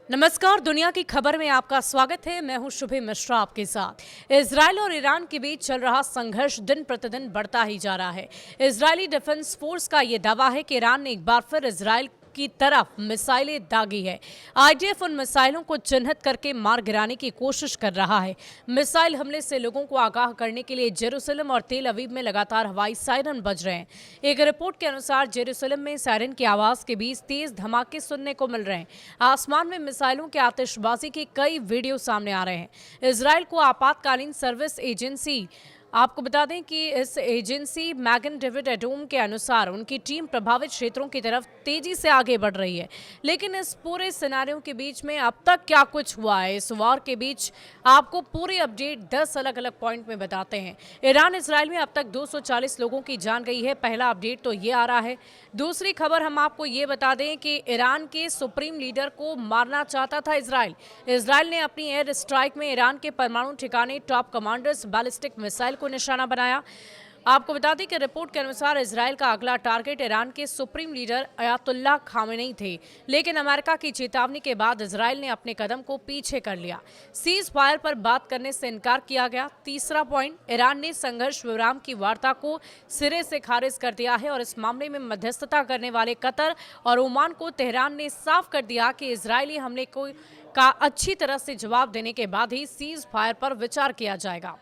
नमस्कार, दुनिया की खबर में आपका स्वागत है। मैं हूं शुभि मिश्रा आपके साथ। इजराइल और ईरान के बीच चल रहा संघर्ष दिन प्रतिदिन बढ़ता ही जा रहा है। इजरायली डिफेंस फोर्स का यह दावा है कि ईरान ने एक बार फिर इजराइल की तरफ मिसाइलें दागी है। आईडीएफ उन मिसाइलों को चिन्हित करके मार गिराने की कोशिश कर रहा है। मिसाइल हमले से लोगों को आगाह करने के लिए जेरूसलम और तेल अवीव में लगातार हवाई सायरन बज रहे हैं। एक रिपोर्ट के अनुसार जेरूसलम में सायरन की आवाज के बीच तेज धमाके सुनने को मिल रहे हैं। आसमान में मिसाइलों के आतिशबाजी के कई वीडियो सामने आ रहे हैं। इजराइल को आपातकालीन सर्विस एजेंसी आपको बता दें कि इस एजेंसी मैगन डेविड एडोम के अनुसार उनकी टीम प्रभावित क्षेत्रों की तरफ तेजी से आगे बढ़ रही है। लेकिन इस पूरे सिनारियों के बीच में अब तक क्या कुछ हुआ है, इस वार के बीच आपको पूरी अपडेट 10 अलग अलग पॉइंट में बताते हैं। ईरान इजराइल में अब तक 240 लोगों की जान गई है। पहला अपडेट तो ये आ रहा है। दूसरी खबर हम आपको ये बता दें कि ईरान के सुप्रीम लीडर को मारना चाहता था इजराइल ने अपनी एयर स्ट्राइक में ईरान के परमाणु ठिकाने, टॉप कमांडर्स, बैलिस्टिक मिसाइल को निशाना बनाया। आपको बता दें कि रिपोर्ट के अनुसार इजराइल का अगला टारगेट ईरान के सुप्रीम लीडर अयातुल्लाह खामेनी थे। लेकिन अमेरिका की चेतावनी के बाद इजराइल ने अपने कदम को पीछे कर लिया। सीज फायर पर बात करने से इनकार किया गया। तीसरा पॉइंट, ईरान ने संघर्ष विराम की वार्ता को सिरे से खारिज कर दिया है और इस मामले में मध्यस्थता करने वाले कतर और ओमान को तेहरान ने साफ कर दिया कि इजरायली हमले का अच्छी तरह से जवाब देने के बाद ही सीज फायर पर विचार किया जाएगा।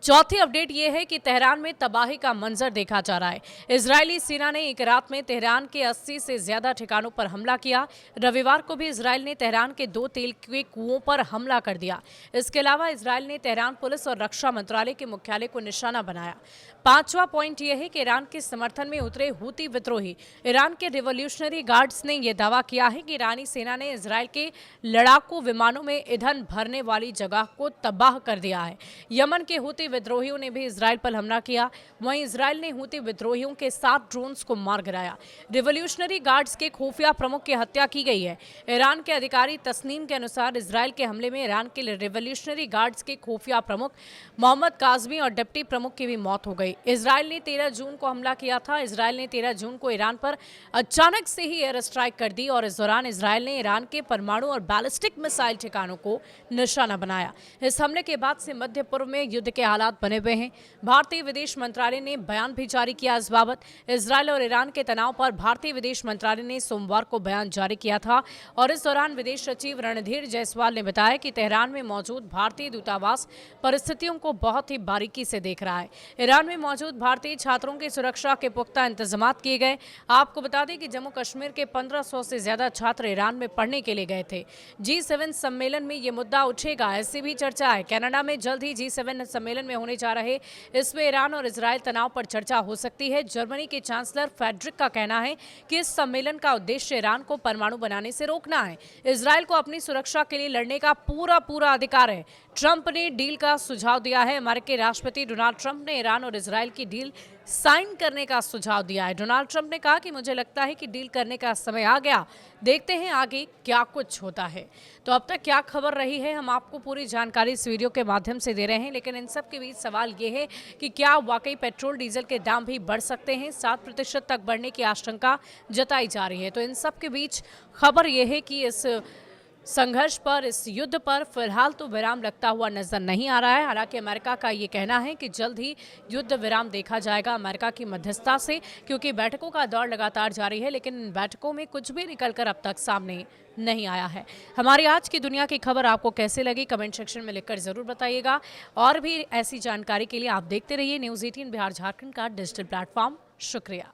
चौथी अपडेट यह है कि तेहरान में तबाही का मंजर देखा जा रहा है। इजरायली सेना ने एक रात में तेहरान के 80 से ज्यादा ठिकानों पर हमला किया। रविवार को भी इजरायल ने तेहरान के 2 तेल के कुओं पर हमला कर दिया। इसके अलावा इजरायल ने तेहरान पुलिस और रक्षा मंत्रालय के मुख्यालय को निशाना बनाया। पांचवा पॉइंट यह है कि ईरान के समर्थन में उतरे हूती विद्रोही। ईरान के रिवॉल्यूशनरी गार्ड्स ने यह दावा किया है कि ईरानी सेना ने इजरायल के लड़ाकू विमानों में ईंधन भरने वाली जगह को तबाह कर दिया है। यमन के हूती विद्रोहियों ने भी इजराइल पर हमला किया। वहीं इजराइल ने हूती विद्रोहियों के 7 ड्रोन्स को मार गिराया। रिवॉल्यूशनरी गार्ड्स के खुफिया प्रमुख की हत्या की गई है। ईरान के अधिकारी तस्नीम के अनुसार इजराइल के हमले में ईरान के रिवॉल्यूशनरी गार्ड्स के खुफिया प्रमुख मोहम्मद काजमी और डिप्टी प्रमुख की भी मौत हो गई। इजराइल ने 13 जून को हमला किया था। इजराइल ने 13 जून को ईरान पर अचानक से ही एयर स्ट्राइक कर दी और इस दौरान इजराइल ने ईरान के परमाणु और बैलिस्टिक मिसाइल ठिकानों को निशाना बनाया। इस हमले के बाद से मध्य पूर्व में युद्ध के हालात बने हुए हैं। भारतीय विदेश मंत्रालय ने बयान भी जारी किया इस बाबत। इजराइल और ईरान के तनाव पर भारतीय विदेश मंत्रालय ने सोमवार को बयान जारी किया था और इस दौरान विदेश सचिव रणधीर जायसवाल ने बताया कि तेहरान में मौजूद भारतीय दूतावास परिस्थितियों को बहुत ही बारीकी से देख रहा है। ईरान में मौजूद भारतीय छात्रों की सुरक्षा के पुख्ता इंतजाम किए गए। आपको बता दें कि जम्मू कश्मीर के 1500 से ज्यादा छात्र ईरान में पढ़ने के लिए गए थे। G7 सम्मेलन में ये मुद्दा उठेगा, ऐसी भी चर्चा है। कनाडा में जल्द ही G7 सम्मेलन में होने जा रहे इसमें ईरान और इजराइल तनाव पर चर्चा हो सकती है। जर्मनी के चांसलर फेडरिक का कहना है कि इस सम्मेलन का उद्देश्य ईरान को परमाणु बनाने से रोकना है। इजराइल को अपनी सुरक्षा के लिए लड़ने का पूरा अधिकार है। ट्रंप ने डील का सुझाव दिया है। अमेरिकी राष्ट्रपति डोनाल्ड ट्रंप ने ईरान और इजराइल की डील साइन करने का सुझाव दिया है। डोनाल्ड ट्रंप ने कहा कि मुझे लगता है कि डील करने का समय आ गया। देखते हैं आगे क्या कुछ होता है। तो अब तक क्या खबर रही है, हम आपको पूरी जानकारी इस वीडियो के माध्यम से दे रहे हैं। लेकिन इन सब के बीच सवाल ये है कि क्या वाकई पेट्रोल डीजल के दाम भी बढ़ सकते हैं? 7% तक बढ़ने की आशंका जताई जा रही है। तो इन सब के बीच खबर यह है कि इस संघर्ष पर, इस युद्ध पर फिलहाल तो विराम लगता हुआ नजर नहीं आ रहा है। हालांकि अमेरिका का ये कहना है कि जल्द ही युद्ध विराम देखा जाएगा अमेरिका की मध्यस्थता से, क्योंकि बैठकों का दौर लगातार जारी है। लेकिन इन बैठकों में कुछ भी निकलकर अब तक सामने नहीं आया है। हमारी आज की दुनिया की खबर आपको कैसे लगी, कमेंट सेक्शन में लिखकर जरूर बताइएगा। और भी ऐसी जानकारी के लिए आप देखते रहिए न्यूज़ 18 बिहार झारखंड का डिजिटल प्लेटफॉर्म। शुक्रिया।